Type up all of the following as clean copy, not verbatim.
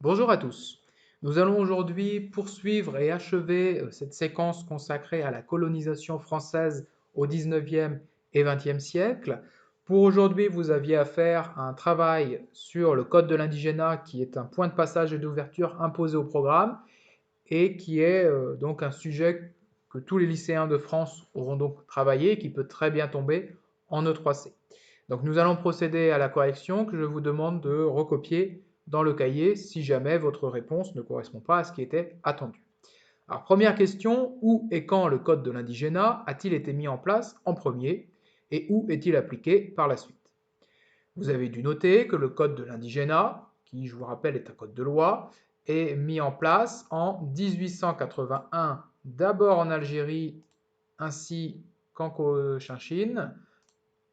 Bonjour à tous. Nous allons aujourd'hui poursuivre et achever cette séquence consacrée à la colonisation française au 19e et 20e siècle. Pour aujourd'hui, vous aviez à faire un travail sur le Code de l'indigénat qui est un point de passage et d'ouverture imposé au programme et qui est donc un sujet que tous les lycéens de France auront donc travaillé et qui peut très bien tomber en E3C. Donc nous allons procéder à la correction que je vous demande de recopier dans le cahier si jamais votre réponse ne correspond pas à ce qui était attendu. Alors première question, où et quand le code de l'indigénat a-t-il été mis en place en premier et où est-il appliqué par la suite? Vous avez dû noter que le code de l'indigénat, qui je vous rappelle est un code de loi, est mis en place en 1881, d'abord en Algérie ainsi qu'en Cochinchine,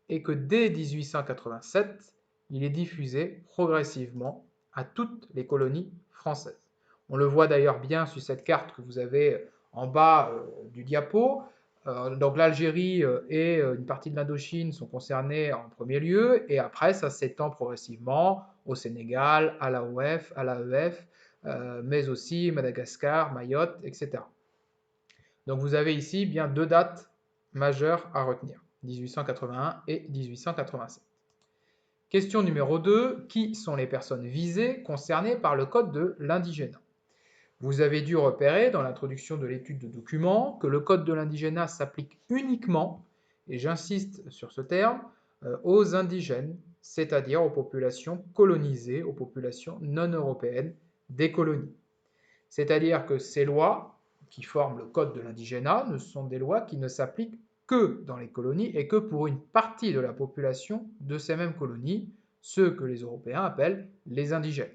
et que dès 1887, il est diffusé progressivement à toutes les colonies françaises. On le voit d'ailleurs bien sur cette carte que vous avez en bas du diapo. Donc l'Algérie et une partie de l'Indochine sont concernés en premier lieu, et après ça s'étend progressivement au Sénégal, à l'AOF, à l'AEF, mais aussi Madagascar, Mayotte, etc. Donc vous avez ici bien deux dates majeures à retenir, 1881 et 1887. Question numéro 2, qui sont les personnes visées concernées par le code de l'indigénat? Vous avez dû repérer dans l'introduction de l'étude de documents que le code de l'indigénat s'applique uniquement, et j'insiste sur ce terme, aux indigènes, c'est-à-dire aux populations colonisées, aux populations non européennes des colonies. C'est-à-dire que ces lois qui forment le code de l'indigénat ne sont des lois qui ne s'appliquent que dans les colonies et que pour une partie de la population de ces mêmes colonies, ceux que les Européens appellent les indigènes.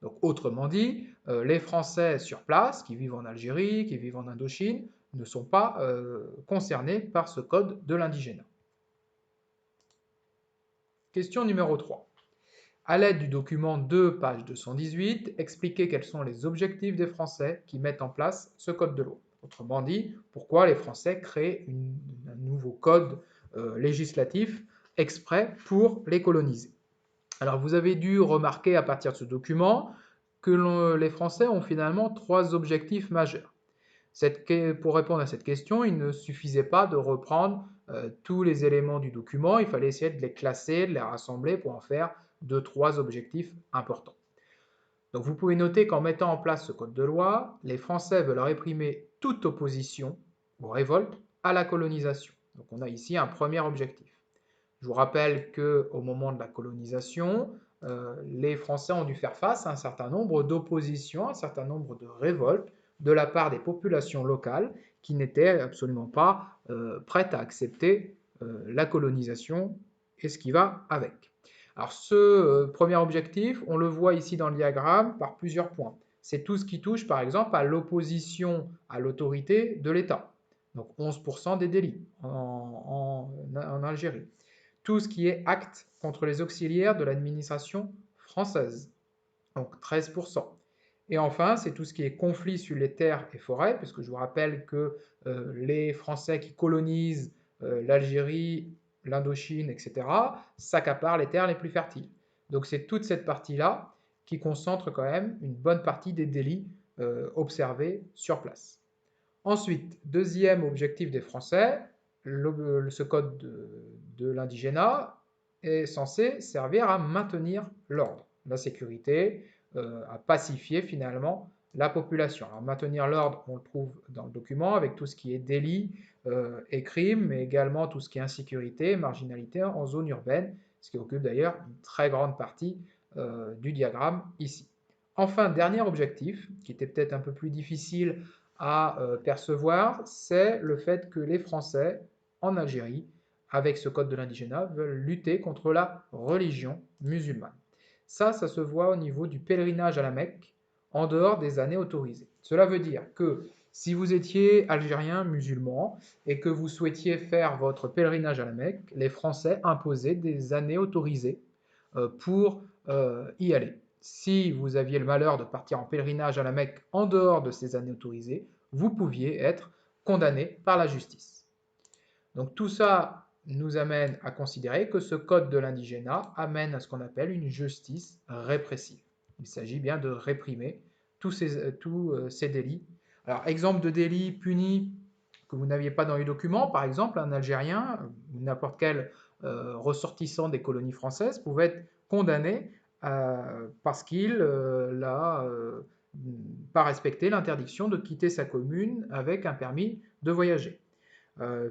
Donc autrement dit, les Français sur place, qui vivent en Algérie, qui vivent en Indochine, ne sont pas concernés par ce code de l'indigénat. Question numéro 3. À l'aide du document 2, page 218, expliquez quels sont les objectifs des Français qui mettent en place ce code de loi. Autrement dit, pourquoi les Français créent un nouveau code législatif exprès pour les coloniser. Alors vous avez dû remarquer à partir de ce document que les Français ont finalement trois objectifs majeurs. Pour répondre à cette question, il ne suffisait pas de reprendre tous les éléments du document, il fallait essayer de les classer, de les rassembler pour en faire deux, trois objectifs importants. Donc vous pouvez noter qu'en mettant en place ce code de loi, les Français veulent réprimer toute opposition ou révolte à la colonisation. Donc on a ici un premier objectif. Je vous rappelle qu'au moment de la colonisation, les Français ont dû faire face à un certain nombre d'oppositions, un certain nombre de révoltes de la part des populations locales qui n'étaient absolument pas prêtes à accepter la colonisation et ce qui va avec. Alors ce premier objectif, on le voit ici dans le diagramme par plusieurs points. C'est tout ce qui touche par exemple à l'opposition à l'autorité de l'État. Donc 11% des délits en Algérie. Tout ce qui est acte contre les auxiliaires de l'administration française, donc 13%. Et enfin, c'est tout ce qui est conflit sur les terres et forêts, puisque je vous rappelle que les Français qui colonisent l'Algérie, l'Indochine, etc., s'accaparent les terres les plus fertiles. Donc c'est toute cette partie-là qui concentre quand même une bonne partie des délits observés sur place. Ensuite, deuxième objectif des Français, ce code de l'indigénat est censé servir à maintenir l'ordre, la sécurité, à pacifier finalement la population. Alors maintenir l'ordre, on le trouve dans le document avec tout ce qui est délit et crime, mais également tout ce qui est insécurité, marginalité en zone urbaine, ce qui occupe d'ailleurs une très grande partie du diagramme ici. Enfin, dernier objectif, qui était peut-être un peu plus difficile à percevoir, c'est le fait que les Français en Algérie, avec ce code de l'indigénat, veulent lutter contre la religion musulmane. Ça se voit au niveau du pèlerinage à la Mecque, en dehors des années autorisées. Cela veut dire que si vous étiez algérien musulman et que vous souhaitiez faire votre pèlerinage à la Mecque, les Français imposaient des années autorisées pour y aller. Si vous aviez le malheur de partir en pèlerinage à la Mecque en dehors de ces années autorisées, vous pouviez être condamné par la justice. Donc tout ça nous amène à considérer que ce code de l'indigénat amène à ce qu'on appelle une justice répressive. Il s'agit bien de réprimer tous ces délits. Alors, exemple de délit puni que vous n'aviez pas dans les documents, par exemple, un Algérien ou n'importe quel ressortissant des colonies françaises pouvait être condamné parce qu'il n'a pas respecté l'interdiction de quitter sa commune avec un permis de voyager,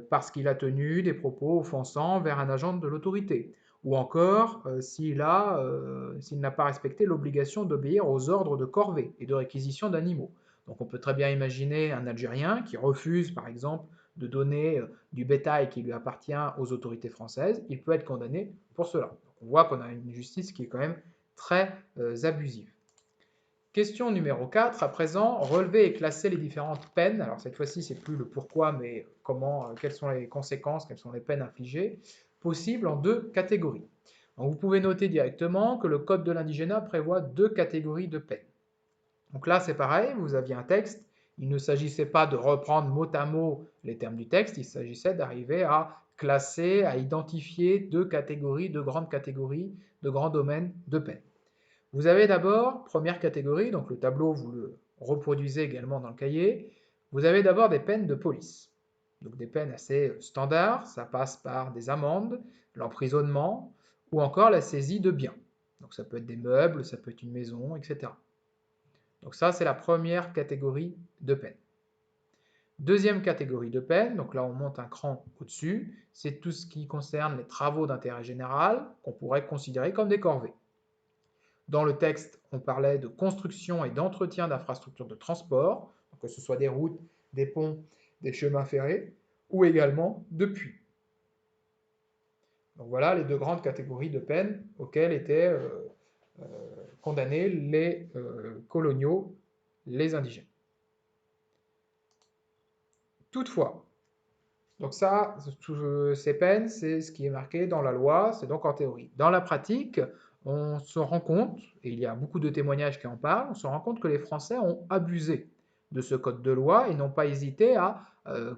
parce qu'il a tenu des propos offensants vers un agent de l'autorité, ou encore s'il n'a pas respecté l'obligation d'obéir aux ordres de corvée et de réquisition d'animaux. Donc on peut très bien imaginer un Algérien qui refuse, par exemple, de donner du bétail qui lui appartient aux autorités françaises, il peut être condamné pour cela. Donc on voit qu'on a une justice qui est quand même très abusive. Question numéro 4, à présent, relever et classer les différentes peines. Alors cette fois-ci, c'est plus le pourquoi, mais comment, quelles sont les conséquences, quelles sont les peines infligées, possibles en deux catégories. Donc vous pouvez noter directement que le Code de l'indigénat prévoit deux catégories de peines. Donc là, c'est pareil, vous aviez un texte, il ne s'agissait pas de reprendre mot à mot les termes du texte, il s'agissait d'arriver à classer, à identifier deux catégories, deux grandes catégories, de grands domaines de peines. Vous avez d'abord, première catégorie, donc le tableau, vous le reproduisez également dans le cahier, vous avez d'abord des peines de police. Donc des peines assez standards, ça passe par des amendes, l'emprisonnement ou encore la saisie de biens. Donc ça peut être des meubles, ça peut être une maison, etc. Donc ça, c'est la première catégorie de peines. Deuxième catégorie de peines, donc là on monte un cran au-dessus, c'est tout ce qui concerne les travaux d'intérêt général qu'on pourrait considérer comme des corvées. Dans le texte, on parlait de construction et d'entretien d'infrastructures de transport, que ce soit des routes, des ponts, des chemins ferrés, ou également de puits. Donc voilà les deux grandes catégories de peines auxquelles étaient condamnés les coloniaux, les indigènes. Toutefois, donc ça, ces peines, c'est ce qui est marqué dans la loi, c'est donc en théorie. Dans la pratique, on se rend compte, et il y a beaucoup de témoignages qui en parlent, on se rend compte que les Français ont abusé de ce code de loi et n'ont pas hésité à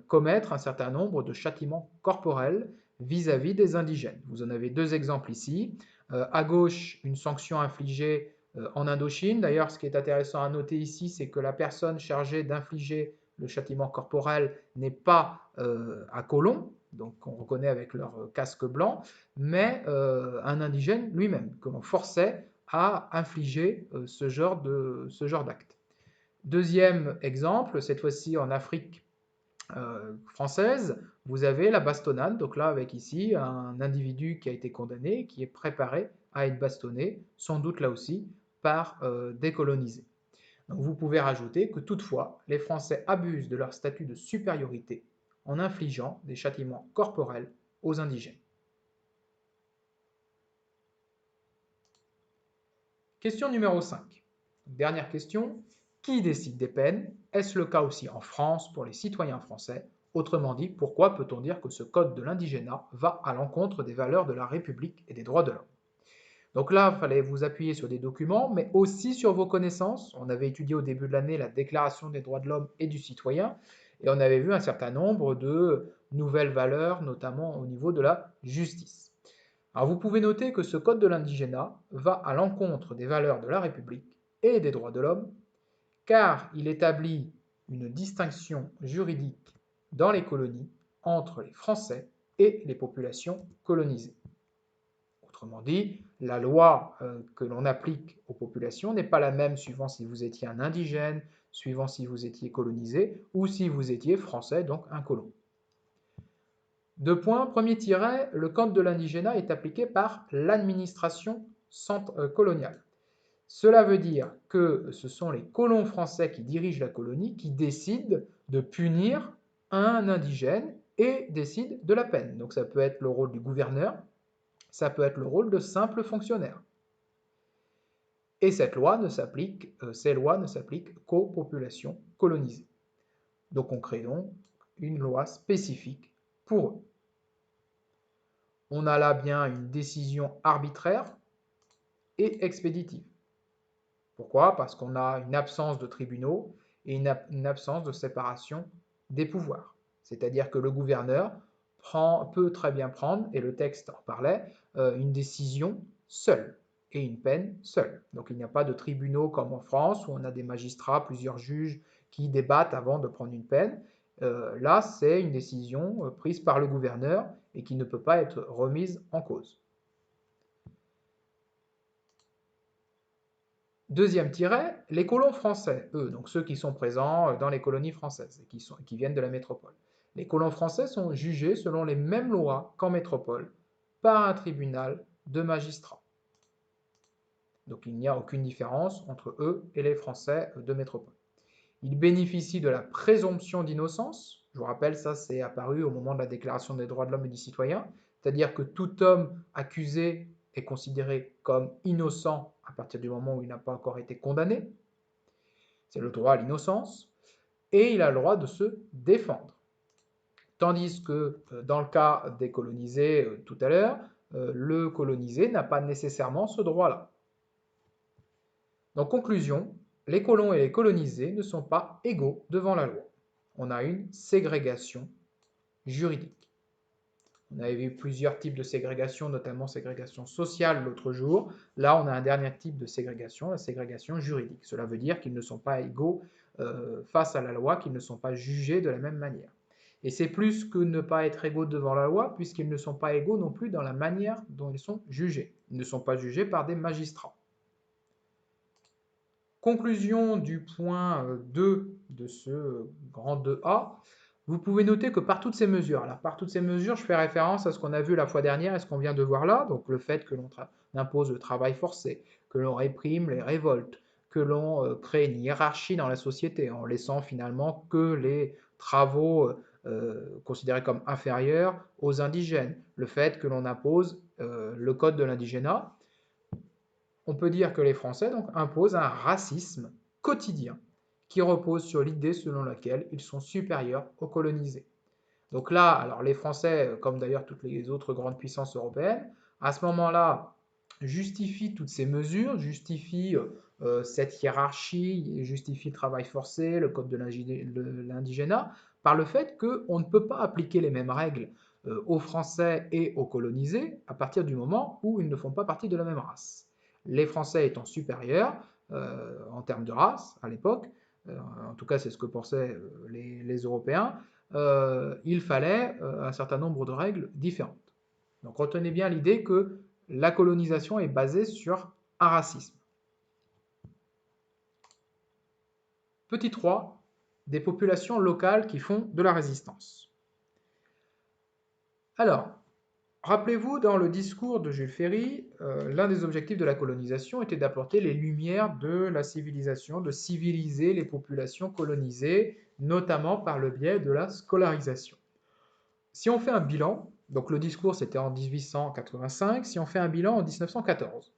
commettre un certain nombre de châtiments corporels vis-à-vis des indigènes. Vous en avez deux exemples ici. À gauche, une sanction infligée en Indochine. D'ailleurs, ce qui est intéressant à noter ici, c'est que la personne chargée d'infliger le châtiment corporel n'est pas à colons, donc on reconnaît avec leur casque blanc, mais un indigène lui-même, que l'on forçait à infliger ce genre d'acte. Deuxième exemple, cette fois-ci en Afrique française, vous avez la bastonnade, donc là avec ici un individu qui a été condamné, qui est préparé à être bastonné, sans doute là aussi par des colonisés. Donc vous pouvez rajouter que toutefois, les Français abusent de leur statut de supériorité en infligeant des châtiments corporels aux indigènes. Question numéro 5. Dernière question. Qui décide des peines? Est-ce le cas aussi en France pour les citoyens français? Autrement dit, pourquoi peut-on dire que ce code de l'indigénat va à l'encontre des valeurs de la République et des droits de l'homme? Donc là, il fallait vous appuyer sur des documents, mais aussi sur vos connaissances. On avait étudié au début de l'année la Déclaration des droits de l'homme et du citoyen, et on avait vu un certain nombre de nouvelles valeurs, notamment au niveau de la justice. Alors vous pouvez noter que ce code de l'indigénat va à l'encontre des valeurs de la République et des droits de l'homme, car il établit une distinction juridique dans les colonies entre les Français et les populations colonisées. Autrement dit, la loi que l'on applique aux populations n'est pas la même suivant si vous étiez un indigène, suivant si vous étiez colonisé ou si vous étiez français, donc un colon. Deux points. Premier tiret, le code de l'indigénat est appliqué par l'administration coloniale. Cela veut dire que ce sont les colons français qui dirigent la colonie qui décident de punir un indigène et décident de la peine. Donc ça peut être le rôle du gouverneur, ça peut être le rôle de simple fonctionnaire. Et ces lois ne s'appliquent qu'aux populations colonisées. Donc on crée donc une loi spécifique pour eux. On a là bien une décision arbitraire et expéditive. Pourquoi? Parce qu'on a une absence de tribunaux et une absence de séparation des pouvoirs. C'est-à-dire que le gouverneur peut très bien prendre, et le texte en parlait, une décision seul. et une peine seule. Donc il n'y a pas de tribunaux comme en France où on a des magistrats, plusieurs juges qui débattent avant de prendre une peine. Là, c'est une décision prise par le gouverneur et qui ne peut pas être remise en cause. Deuxième tiret, les colons français, eux, donc ceux qui sont présents dans les colonies françaises et qui viennent de la métropole. Les colons français sont jugés selon les mêmes lois qu'en métropole par un tribunal de magistrats. Donc il n'y a aucune différence entre eux et les Français de métropole. Ils bénéficient de la présomption d'innocence. Je vous rappelle, ça c'est apparu au moment de la Déclaration des droits de l'homme et du citoyen, c'est-à-dire que tout homme accusé est considéré comme innocent à partir du moment où il n'a pas encore été condamné. C'est le droit à l'innocence. Et il a le droit de se défendre. Tandis que dans le cas des colonisés tout à l'heure, le colonisé n'a pas nécessairement ce droit-là. Donc conclusion, les colons et les colonisés ne sont pas égaux devant la loi. On a une ségrégation juridique. On avait vu plusieurs types de ségrégation, notamment ségrégation sociale l'autre jour. Là, on a un dernier type de ségrégation, la ségrégation juridique. Cela veut dire qu'ils ne sont pas égaux face à la loi, qu'ils ne sont pas jugés de la même manière. Et c'est plus que ne pas être égaux devant la loi, puisqu'ils ne sont pas égaux non plus dans la manière dont ils sont jugés. Ils ne sont pas jugés par des magistrats. Conclusion du point 2 de ce grand 2A, vous pouvez noter que par toutes ces mesures, alors par toutes ces mesures, je fais référence à ce qu'on a vu la fois dernière et ce qu'on vient de voir là, donc le fait que l'on impose le travail forcé, que l'on réprime les révoltes, que l'on crée une hiérarchie dans la société en laissant finalement que les travaux considérés comme inférieurs aux indigènes, le fait que l'on impose le code de l'indigénat. On peut dire que les Français donc, imposent un racisme quotidien qui repose sur l'idée selon laquelle ils sont supérieurs aux colonisés. Donc là, alors les Français, comme d'ailleurs toutes les autres grandes puissances européennes, à ce moment-là, justifient toutes ces mesures, justifient cette hiérarchie, justifient le travail forcé, le code de l'indigénat, par le fait qu'on ne peut pas appliquer les mêmes règles aux Français et aux colonisés à partir du moment où ils ne font pas partie de la même race. Les Français étant supérieurs en termes de race à l'époque, en tout cas c'est ce que pensaient les Européens, il fallait un certain nombre de règles différentes. Donc retenez bien l'idée que la colonisation est basée sur un racisme. Petit 3, des populations locales qui font de la résistance. Alors, rappelez-vous, dans le discours de Jules Ferry, l'un des objectifs de la colonisation était d'apporter les lumières de la civilisation, de civiliser les populations colonisées, notamment par le biais de la scolarisation. Si on fait un bilan, donc le discours c'était en 1885, si on fait un bilan en 1914,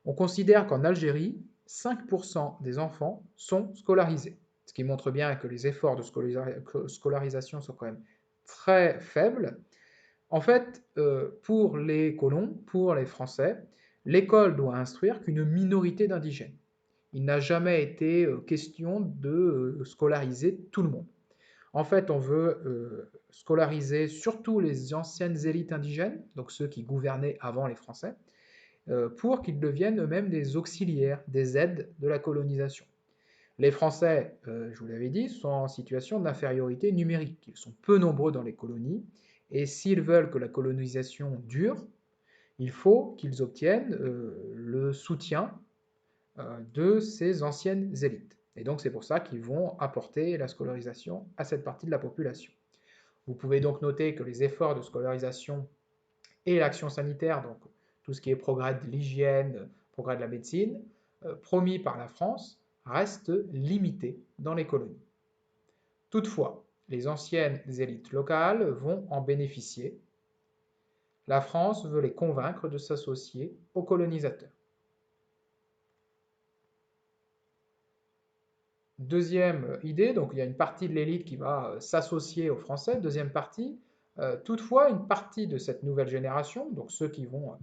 on considère qu'en Algérie, 5% des enfants sont scolarisés, ce qui montre bien que les efforts de scolarisation sont quand même très faibles. En fait, pour les colons, pour les Français, l'école doit instruire qu'une minorité d'indigènes. Il n'a jamais été question de scolariser tout le monde. En fait, on veut scolariser surtout les anciennes élites indigènes, donc ceux qui gouvernaient avant les Français, pour qu'ils deviennent eux-mêmes des auxiliaires, des aides de la colonisation. Les Français, je vous l'avais dit, sont en situation d'infériorité numérique. Ils sont peu nombreux dans les colonies, et s'ils veulent que la colonisation dure, il faut qu'ils obtiennent le soutien de ces anciennes élites. Et donc c'est pour ça qu'ils vont apporter la scolarisation à cette partie de la population. Vous pouvez donc noter que les efforts de scolarisation et l'action sanitaire, donc tout ce qui est progrès de l'hygiène, progrès de la médecine, promis par la France, restent limités dans les colonies. Toutefois, les anciennes élites locales vont en bénéficier. La France veut les convaincre de s'associer aux colonisateurs. Deuxième idée, donc il y a une partie de l'élite qui va s'associer aux Français. Deuxième partie, toutefois, une partie de cette nouvelle génération, donc ceux qui vont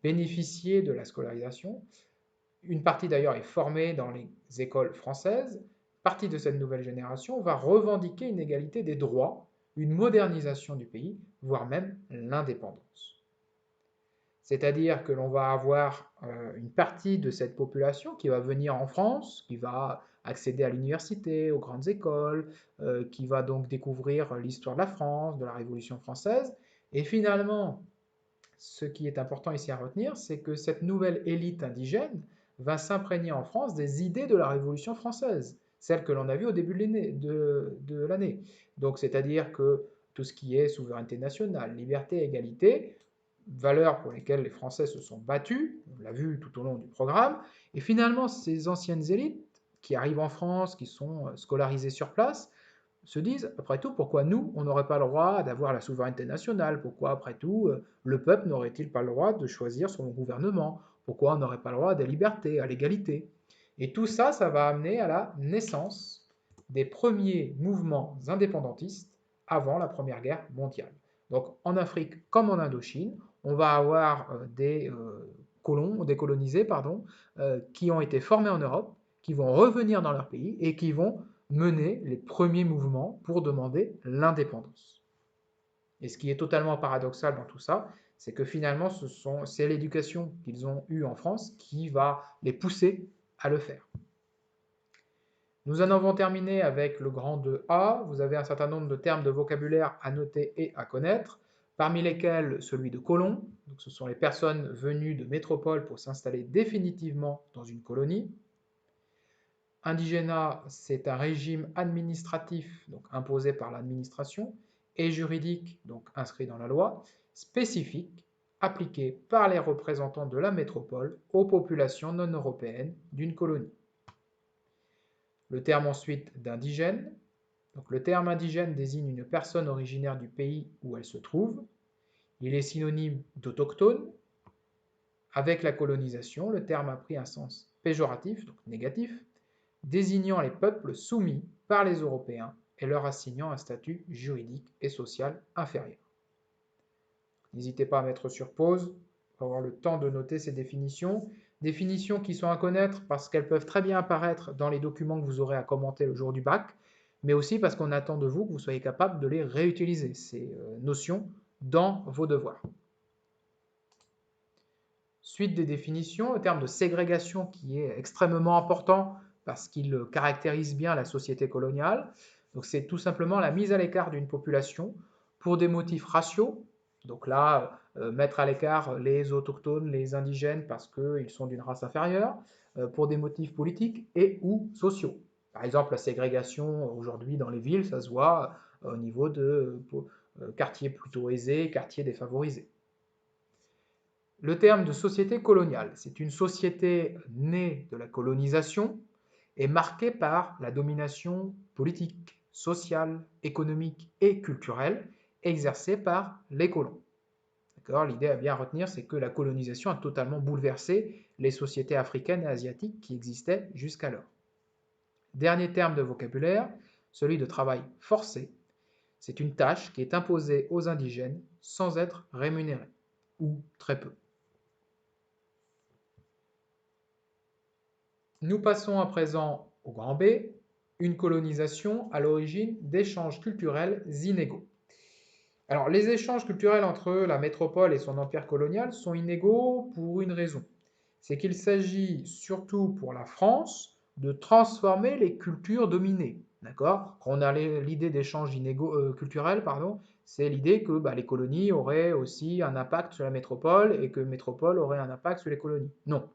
bénéficier de la scolarisation, une partie d'ailleurs est formée dans les écoles françaises, partie de cette nouvelle génération va revendiquer une égalité des droits, une modernisation du pays, voire même l'indépendance. C'est-à-dire que l'on va avoir une partie de cette population qui va venir en France, qui va accéder à l'université, aux grandes écoles, qui va donc découvrir l'histoire de la France, de la Révolution française. Et finalement, ce qui est important ici à retenir, c'est que cette nouvelle élite indigène va s'imprégner en France des idées de la Révolution française, celle que l'on a vue au début de l'année. Donc, c'est-à-dire que tout ce qui est souveraineté nationale, liberté, égalité, valeurs pour lesquelles les Français se sont battus, on l'a vu tout au long du programme, et finalement, ces anciennes élites qui arrivent en France, qui sont scolarisées sur place, se disent, après tout, pourquoi nous, on n'aurait pas le droit d'avoir la souveraineté nationale? Pourquoi, après tout, le peuple n'aurait-il pas le droit de choisir son gouvernement? Pourquoi on n'aurait pas le droit à des libertés, à l'égalité? Et tout ça, ça va amener à la naissance des premiers mouvements indépendantistes avant la Première Guerre mondiale. Donc en Afrique comme en Indochine, on va avoir des colons, des colonisés, pardon, qui ont été formés en Europe, qui vont revenir dans leur pays et qui vont mener les premiers mouvements pour demander l'indépendance. Et ce qui est totalement paradoxal dans tout ça, c'est que finalement, c'est l'éducation qu'ils ont eue en France qui va les pousser à le faire. Nous en avons terminé avec le grand 2A. Vous avez un certain nombre de termes de vocabulaire à noter et à connaître, parmi lesquels celui de colon. Donc ce sont les personnes venues de métropole pour s'installer définitivement dans une colonie. Indigénat, c'est un régime administratif, donc imposé par l'administration, et juridique, donc inscrit dans la loi, spécifique, appliqué par les représentants de la métropole aux populations non européennes d'une colonie. Le terme ensuite d'indigène. Donc le terme indigène désigne une personne originaire du pays où elle se trouve. Il est synonyme d'autochtone. Avec la colonisation, le terme a pris un sens péjoratif, donc négatif, désignant les peuples soumis par les Européens et leur assignant un statut juridique et social inférieur. N'hésitez pas à mettre sur pause pour avoir le temps de noter ces définitions. Définitions qui sont à connaître parce qu'elles peuvent très bien apparaître dans les documents que vous aurez à commenter le jour du bac, mais aussi parce qu'on attend de vous que vous soyez capable de les réutiliser, ces notions, dans vos devoirs. Suite des définitions, le terme de ségrégation qui est extrêmement important parce qu'il caractérise bien la société coloniale. Donc c'est tout simplement la mise à l'écart d'une population pour des motifs raciaux. Donc là, mettre à l'écart les autochtones, les indigènes parce qu'ils sont d'une race inférieure, pour des motifs politiques et ou sociaux. Par exemple, la ségrégation aujourd'hui dans les villes, ça se voit au niveau de quartiers plutôt aisés, quartiers défavorisés. Le terme de société coloniale, c'est une société née de la colonisation et marquée par la domination politique, sociale, économique et culturelle exercée par les colons. L'idée à bien retenir, c'est que la colonisation a totalement bouleversé les sociétés africaines et asiatiques qui existaient jusqu'alors. Dernier terme de vocabulaire, celui de travail forcé. C'est une tâche qui est imposée aux indigènes sans être rémunérée, ou très peu. Nous passons à présent au grand B, une colonisation à l'origine d'échanges culturels inégaux. Alors, les échanges culturels entre la métropole et son empire colonial sont inégaux pour une raison. C'est qu'il s'agit surtout pour la France de transformer les cultures dominées. D'accord? Quand on a l'idée d'échanges culturels, c'est l'idée que les colonies auraient aussi un impact sur la métropole et que la métropole aurait un impact sur les colonies. Non.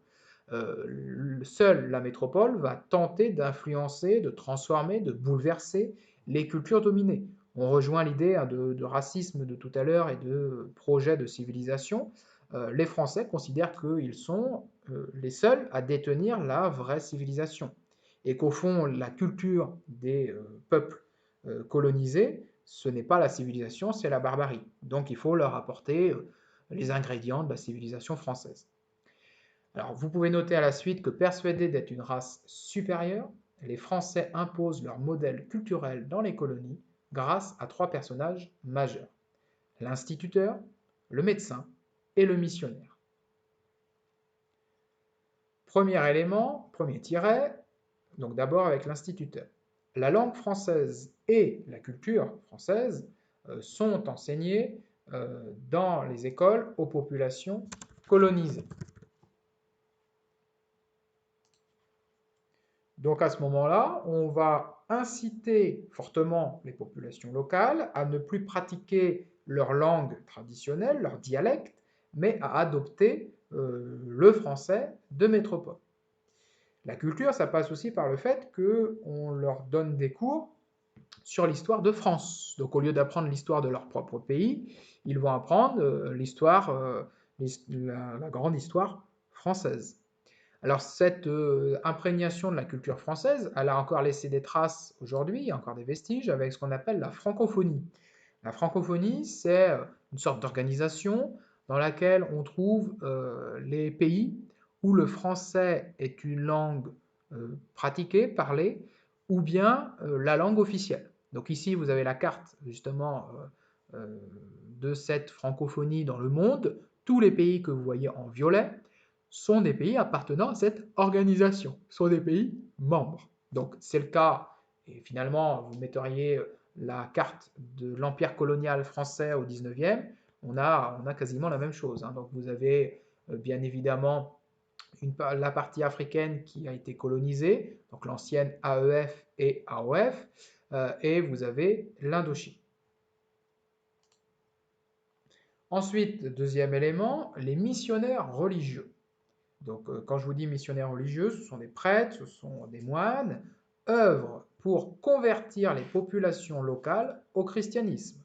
Seule la métropole va tenter d'influencer, de transformer, de bouleverser les cultures dominées. On rejoint l'idée de racisme de tout à l'heure et de projet de civilisation. Les Français considèrent qu'ils sont les seuls à détenir la vraie civilisation. Et qu'au fond, la culture des peuples colonisés, ce n'est pas la civilisation, c'est la barbarie. Donc il faut leur apporter les ingrédients de la civilisation française. Alors, vous pouvez noter à la suite que persuadés d'être une race supérieure, les Français imposent leur modèle culturel dans les colonies grâce à 3 personnages majeurs: l'instituteur, le médecin et le missionnaire. Premier élément, premier tiret, donc d'abord avec l'instituteur. La langue française et la culture française sont enseignées dans les écoles aux populations colonisés. Donc à ce moment-là, on va inciter fortement les populations locales à ne plus pratiquer leur langue traditionnelle, leur dialecte, mais à adopter le français de métropole. La culture, ça passe aussi par le fait qu'on leur donne des cours sur l'histoire de France. Donc au lieu d'apprendre l'histoire de leur propre pays, ils vont apprendre la grande histoire française. Alors cette imprégnation de la culture française, elle a encore laissé des traces aujourd'hui, il y a encore des vestiges avec ce qu'on appelle la francophonie. La francophonie, c'est une sorte d'organisation dans laquelle on trouve les pays où le français est une langue pratiquée, parlée, ou bien la langue officielle. Donc ici, vous avez la carte justement de cette francophonie dans le monde. Tous les pays que vous voyez en violet sont des pays appartenant à cette organisation, sont des pays membres. Donc c'est le cas, et finalement vous metteriez la carte de l'empire colonial français au 19e, on a quasiment la même chose. Donc vous avez bien évidemment la partie africaine qui a été colonisée, donc l'ancienne AEF et AOF, et vous avez l'Indochine. Ensuite, deuxième élément, les missionnaires religieux. Donc quand je vous dis missionnaires religieux, ce sont des prêtres, ce sont des moines, œuvrent pour convertir les populations locales au christianisme.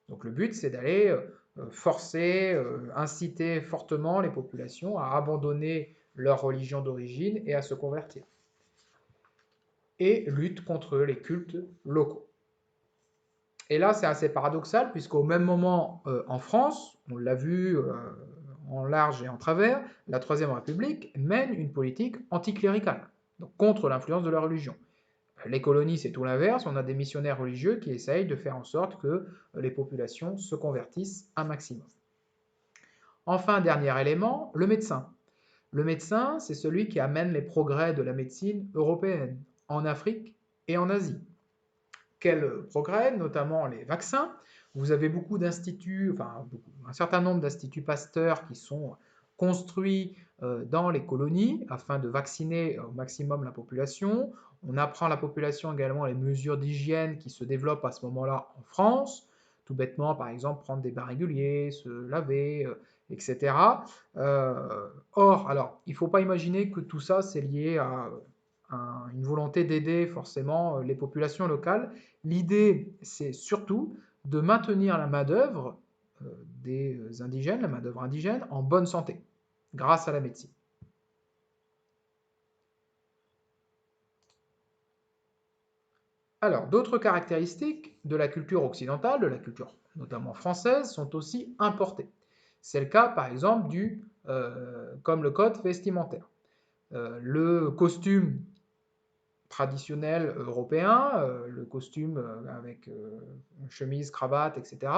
Donc le but, c'est d'aller forcer, inciter fortement les populations à abandonner leur religion d'origine et à se convertir. Et lutte contre les cultes locaux. Et là, c'est assez paradoxal, puisqu'au même moment, en France, on l'a vu en large et en travers, la Troisième République mène une politique anticléricale, donc contre l'influence de la religion. Les colonies, c'est tout l'inverse, on a des missionnaires religieux qui essayent de faire en sorte que les populations se convertissent un maximum. Enfin, dernier élément, le médecin. Le médecin, c'est celui qui amène les progrès de la médecine européenne, en Afrique et en Asie. Quels progrès, notamment les vaccins. Vous avez beaucoup d'instituts, un certain nombre d'instituts Pasteur qui sont construits dans les colonies afin de vacciner au maximum la population. On apprend à la population également les mesures d'hygiène qui se développent à ce moment-là en France. Tout bêtement, par exemple, prendre des bains réguliers, se laver, etc. Or, alors, il ne faut pas imaginer que tout ça, c'est lié à une volonté d'aider forcément les populations locales. L'idée, c'est surtout de maintenir la main-d'œuvre des indigènes, la main-d'œuvre indigène, en bonne santé, grâce à la médecine. Alors, d'autres caractéristiques de la culture occidentale, de la culture notamment française, sont aussi importées. C'est le cas, par exemple, comme le code vestimentaire. Le costume traditionnel européen, le costume avec chemise, cravate, etc.,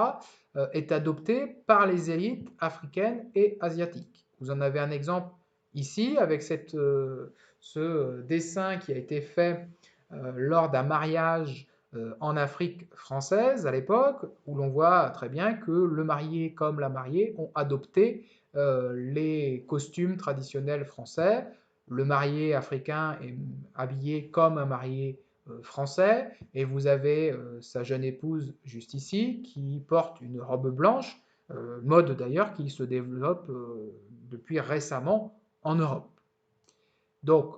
est adopté par les élites africaines et asiatiques. Vous en avez un exemple ici avec ce dessin qui a été fait lors d'un mariage en Afrique française à l'époque, où l'on voit très bien que le marié comme la mariée ont adopté les costumes traditionnels français. Le marié africain est habillé comme un marié français, et vous avez sa jeune épouse juste ici qui porte une robe blanche, mode d'ailleurs qui se développe depuis récemment en Europe. Donc,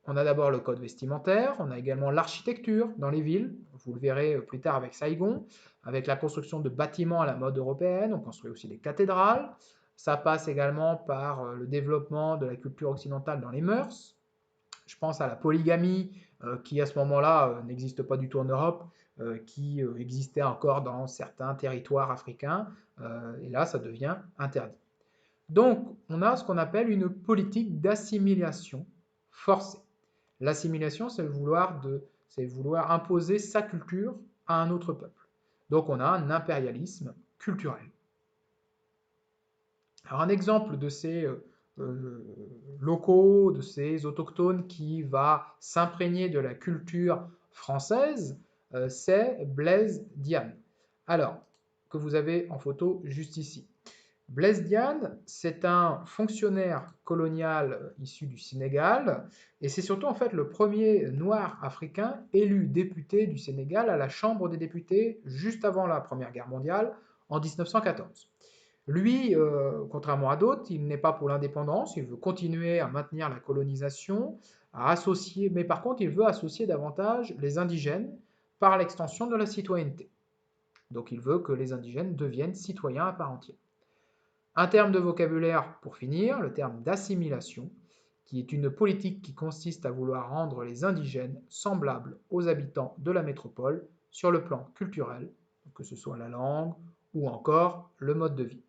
on a d'abord le code vestimentaire, on a également l'architecture dans les villes, vous le verrez plus tard avec Saigon, avec la construction de bâtiments à la mode européenne, on construit aussi des cathédrales. Ça passe également par le développement de la culture occidentale dans les mœurs. Je pense à la polygamie qui à ce moment-là n'existe pas du tout en Europe, qui existait encore dans certains territoires africains, et là ça devient interdit. Donc on a ce qu'on appelle une politique d'assimilation forcée. L'assimilation, c'est vouloir imposer sa culture à un autre peuple. Donc on a un impérialisme culturel. Alors un exemple de ces locaux, de ces autochtones qui va s'imprégner de la culture française, c'est Blaise Diagne. Alors, que vous avez en photo juste ici. Blaise Diagne, c'est un fonctionnaire colonial issu du Sénégal, et c'est surtout en fait le premier noir africain élu député du Sénégal à la Chambre des députés juste avant la Première Guerre mondiale en 1914. Lui, contrairement à d'autres, il n'est pas pour l'indépendance, il veut continuer à maintenir la colonisation, à associer, mais par contre il veut associer davantage les indigènes par l'extension de la citoyenneté. Donc il veut que les indigènes deviennent citoyens à part entière. Un terme de vocabulaire pour finir, le terme d'assimilation, qui est une politique qui consiste à vouloir rendre les indigènes semblables aux habitants de la métropole sur le plan culturel, que ce soit la langue ou encore le mode de vie.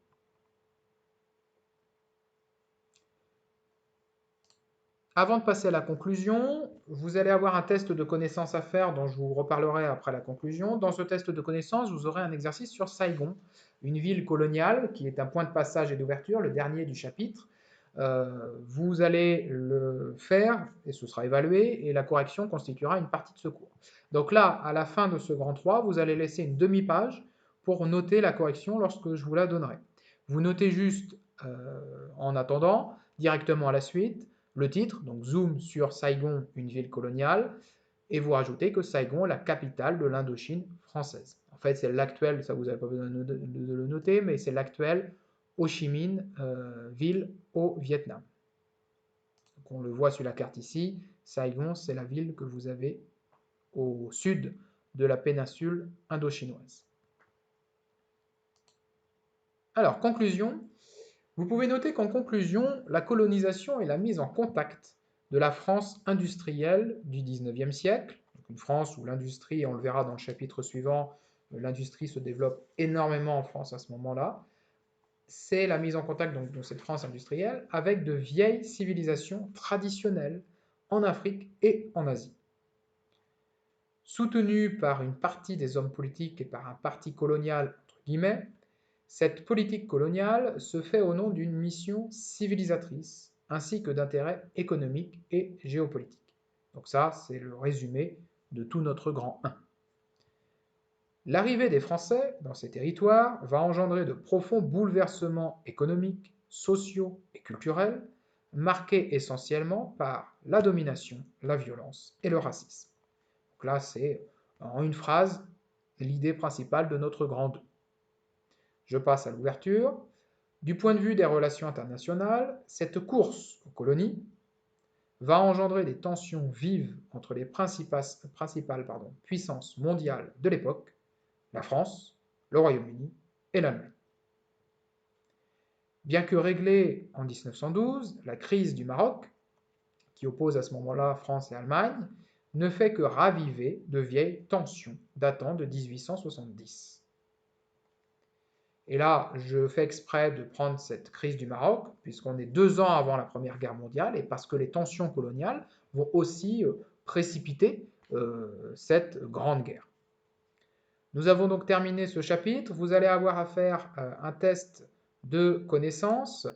Avant de passer à la conclusion, vous allez avoir un test de connaissances à faire dont je vous reparlerai après la conclusion. Dans ce test de connaissances, vous aurez un exercice sur Saigon, une ville coloniale qui est un point de passage et d'ouverture, le dernier du chapitre. Vous allez le faire et ce sera évalué et la correction constituera une partie de ce cours. Donc là, à la fin de ce grand 3, vous allez laisser une demi-page pour noter la correction lorsque je vous la donnerai. Vous notez juste, en attendant, directement à la suite, le titre, donc Zoom sur Saigon, une ville coloniale, et vous rajoutez que Saigon est la capitale de l'Indochine française. En fait, c'est l'actuel, ça vous n'avez pas besoin de le noter, mais c'est l'actuel Ho Chi Minh, ville au Vietnam. Donc on le voit sur la carte ici, Saigon, c'est la ville que vous avez au sud de la péninsule indo-chinoise. Alors, conclusion. Vous pouvez noter qu'en conclusion, la colonisation est la mise en contact de la France industrielle du XIXe siècle, une France où l'industrie, on le verra dans le chapitre suivant, l'industrie se développe énormément en France à ce moment-là. C'est la mise en contact donc, de cette France industrielle avec de vieilles civilisations traditionnelles en Afrique et en Asie. Soutenue par une partie des hommes politiques et par un parti colonial, entre guillemets, cette politique coloniale se fait au nom d'une mission civilisatrice, ainsi que d'intérêts économiques et géopolitiques. Donc ça, c'est le résumé de tout notre grand 1. L'arrivée des Français dans ces territoires va engendrer de profonds bouleversements économiques, sociaux et culturels, marqués essentiellement par la domination, la violence et le racisme. Donc là, c'est en une phrase l'idée principale de notre grand 2. Je passe à l'ouverture. Du point de vue des relations internationales, cette course aux colonies va engendrer des tensions vives entre les principales puissances mondiales de l'époque, la France, le Royaume-Uni et l'Allemagne. Bien que réglée en 1912, la crise du Maroc, qui oppose à ce moment-là France et Allemagne, ne fait que raviver de vieilles tensions datant de 1870. Et là, je fais exprès de prendre cette crise du Maroc, puisqu'on est 2 ans avant la Première Guerre mondiale, et parce que les tensions coloniales vont aussi précipiter cette grande guerre. Nous avons donc terminé ce chapitre. Vous allez avoir à faire un test de connaissances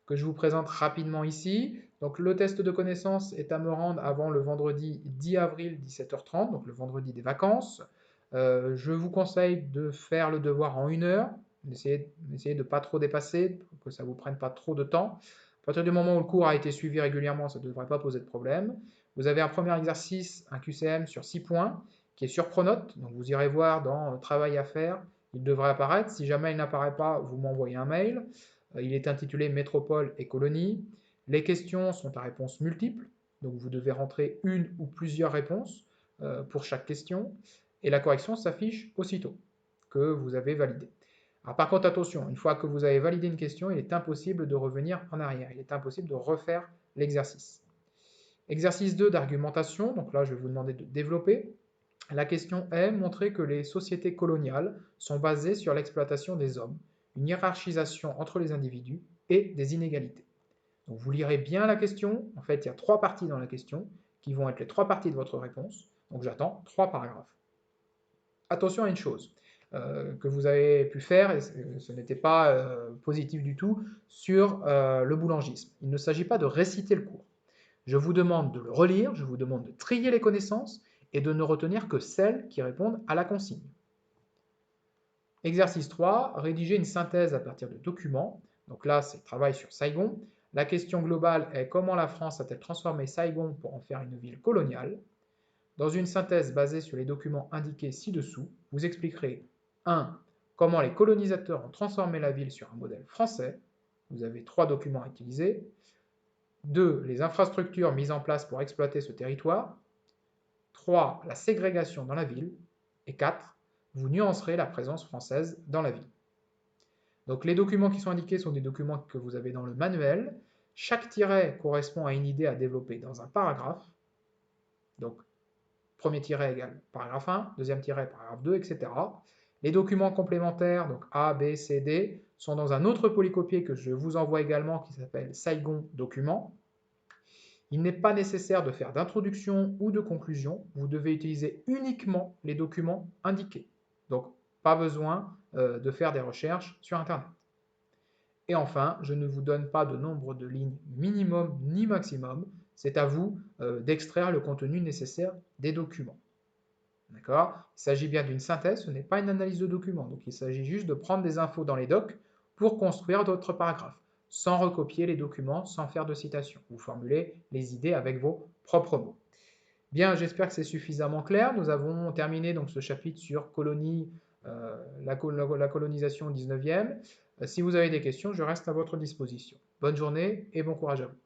que je vous présente rapidement ici. Donc le test de connaissances est à me rendre avant le vendredi 10 avril 17h30, donc le vendredi des vacances. Je vous conseille de faire le devoir en 1 heure. Essayez de ne pas trop dépasser, pour que ça ne vous prenne pas trop de temps. À partir du moment où le cours a été suivi régulièrement, ça ne devrait pas poser de problème. Vous avez un premier exercice, un QCM sur 6 points, qui est sur Pronote, donc vous irez voir dans Travail à faire, il devrait apparaître. Si jamais il n'apparaît pas, vous m'envoyez un mail. Il est intitulé Métropole et colonie. Les questions sont à réponse multiple, donc vous devez rentrer une ou plusieurs réponses pour chaque question, et la correction s'affiche aussitôt que vous avez validé. Alors par contre, attention, une fois que vous avez validé une question, il est impossible de revenir en arrière, il est impossible de refaire l'exercice. Exercice 2 d'argumentation, donc là je vais vous demander de développer. La question est montrer que les sociétés coloniales sont basées sur l'exploitation des hommes, une hiérarchisation entre les individus et des inégalités. Donc vous lirez bien la question, en fait il y a 3 parties dans la question, qui vont être les 3 parties de votre réponse, donc j'attends 3 paragraphes. Attention à une chose, que vous avez pu faire, et ce n'était pas positif du tout, sur le boulangisme. Il ne s'agit pas de réciter le cours. Je vous demande de le relire, je vous demande de trier les connaissances et de ne retenir que celles qui répondent à la consigne. Exercice 3, rédiger une synthèse à partir de documents Donc là, c'est travail sur Saigon. La question globale est comment la France a-t-elle transformé Saigon pour en faire une ville coloniale? Dans une synthèse basée sur les documents indiqués ci-dessous, vous expliquerez 1. Comment les colonisateurs ont transformé la ville sur un modèle français. Vous avez 3 documents à utiliser. 2. Les infrastructures mises en place pour exploiter ce territoire. 3. La ségrégation dans la ville. Et 4. Vous nuancerez la présence française dans la ville. Donc les documents qui sont indiqués sont des documents que vous avez dans le manuel. Chaque tiret correspond à une idée à développer dans un paragraphe. Donc premier tiret égale paragraphe 1, deuxième tiret paragraphe 2, etc. Les documents complémentaires, donc A, B, C, D, sont dans un autre polycopier que je vous envoie également qui s'appelle Saigon Document. Il n'est pas nécessaire de faire d'introduction ou de conclusion, vous devez utiliser uniquement les documents indiqués. Donc, pas besoin de faire des recherches sur Internet. Et enfin, je ne vous donne pas de nombre de lignes minimum ni maximum, c'est à vous d'extraire le contenu nécessaire des documents. D'accord? Il s'agit bien d'une synthèse, ce n'est pas une analyse de documents, donc il s'agit juste de prendre des infos dans les docs pour construire d'autres paragraphes, sans recopier les documents, sans faire de citation. Vous formulez les idées avec vos propres mots. Bien, j'espère que c'est suffisamment clair. Nous avons terminé donc ce chapitre sur la colonisation au 19e. Si vous avez des questions, je reste à votre disposition. Bonne journée et bon courage à vous.